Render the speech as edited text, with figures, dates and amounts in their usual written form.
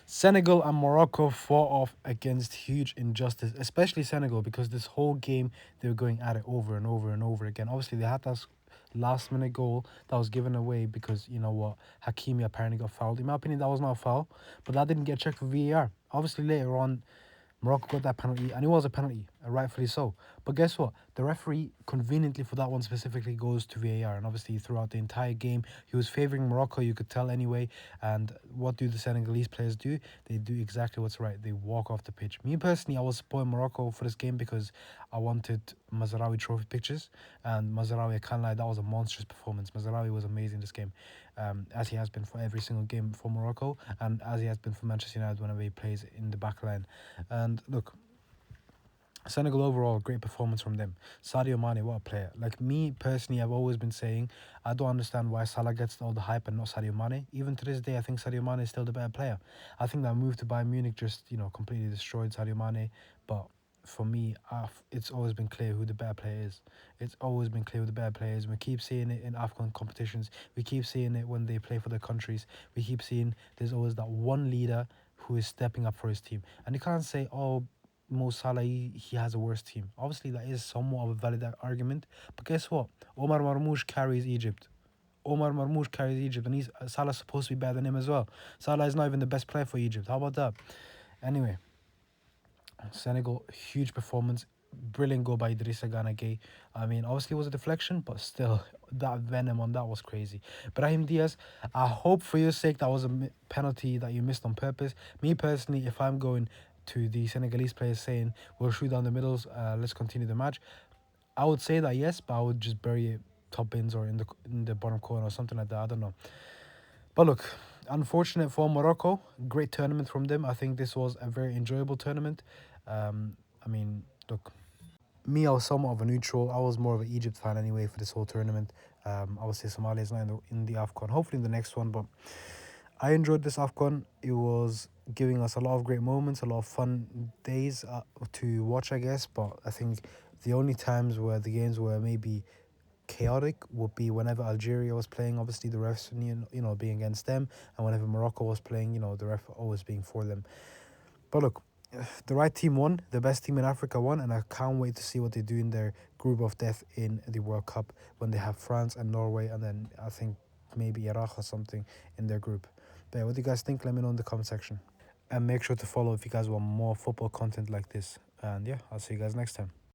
Senegal and Morocco fought off against huge injustice, especially Senegal, because this whole game they were going at it over and over and over again. Obviously, they had that last minute goal that was given away because you know what, Hakimi apparently got fouled. In my opinion, that was not a foul, but that didn't get checked for VAR. Obviously, later on, Morocco got that penalty, and it was a penalty, rightfully so. But guess what? The referee, conveniently for that one specifically, goes to VAR. And obviously, throughout the entire game, he was favouring Morocco, you could tell anyway. And what do the Senegalese players do? They do exactly what's right. They walk off the pitch. Me personally, I was supporting Morocco for this game because I wanted Mazraoui trophy pictures. And Mazraoui, I can't lie, that was a monstrous performance. Mazraoui was amazing this game, as he has been for every single game for Morocco, and as he has been for Manchester United whenever he plays in the back line. And look, Senegal overall, great performance from them. Sadio Mane, what a player. Like me personally, I've always been saying, I don't understand why Salah gets all the hype and not Sadio Mane. Even to this day, I think Sadio Mane is still the better player. I think that move to Bayern Munich just, completely destroyed Sadio Mane. But for me, it's always been clear who the better player is. It's always been clear who the better player is. We keep seeing it in AFCON competitions. We keep seeing it when they play for their countries. We keep seeing there's always that one leader who is stepping up for his team. And you can't say, oh, Mo Salah, he has a worse team. Obviously, that is somewhat of a valid argument. But guess what? Omar Marmoush carries Egypt. Omar Marmoush carries Egypt, and Salah's supposed to be better than him as well. Salah is not even the best player for Egypt. How about that? Anyway, Senegal, huge performance. Brilliant goal by Idrissa Gana Gueye. I mean, obviously it was a deflection, but still, that venom on that was crazy. Brahim Diaz, I hope for your sake that was a penalty that you missed on purpose. Me personally, if I'm going to the Senegalese players saying, we'll shoot down the middles, let's continue the match, I would say that yes, but I would just bury it top bins or in the bottom corner or something like that. I don't know. But look, unfortunate for Morocco. Great tournament from them. I think this was a very enjoyable tournament. I mean, look, me, I was somewhat of a neutral. I was more of an Egypt fan anyway for this whole tournament. I would say Somalia is not in the AFCON. Hopefully in the next one, but I enjoyed this AFCON. It was giving us a lot of great moments, a lot of fun days to watch, I guess. But I think the only times where the games were maybe chaotic would be whenever Algeria was playing, obviously the refs being against them, and whenever Morocco was playing, the ref always being for them. But look, the right team won, the best team in Africa won, and I can't wait to see what they do in their group of death in the World Cup when they have France and Norway, and then I think maybe Iraq or something in their group. But yeah, what do you guys think? Let me know in the comment section, and make sure to follow if you guys want more football content like this. And yeah, I'll see you guys next time.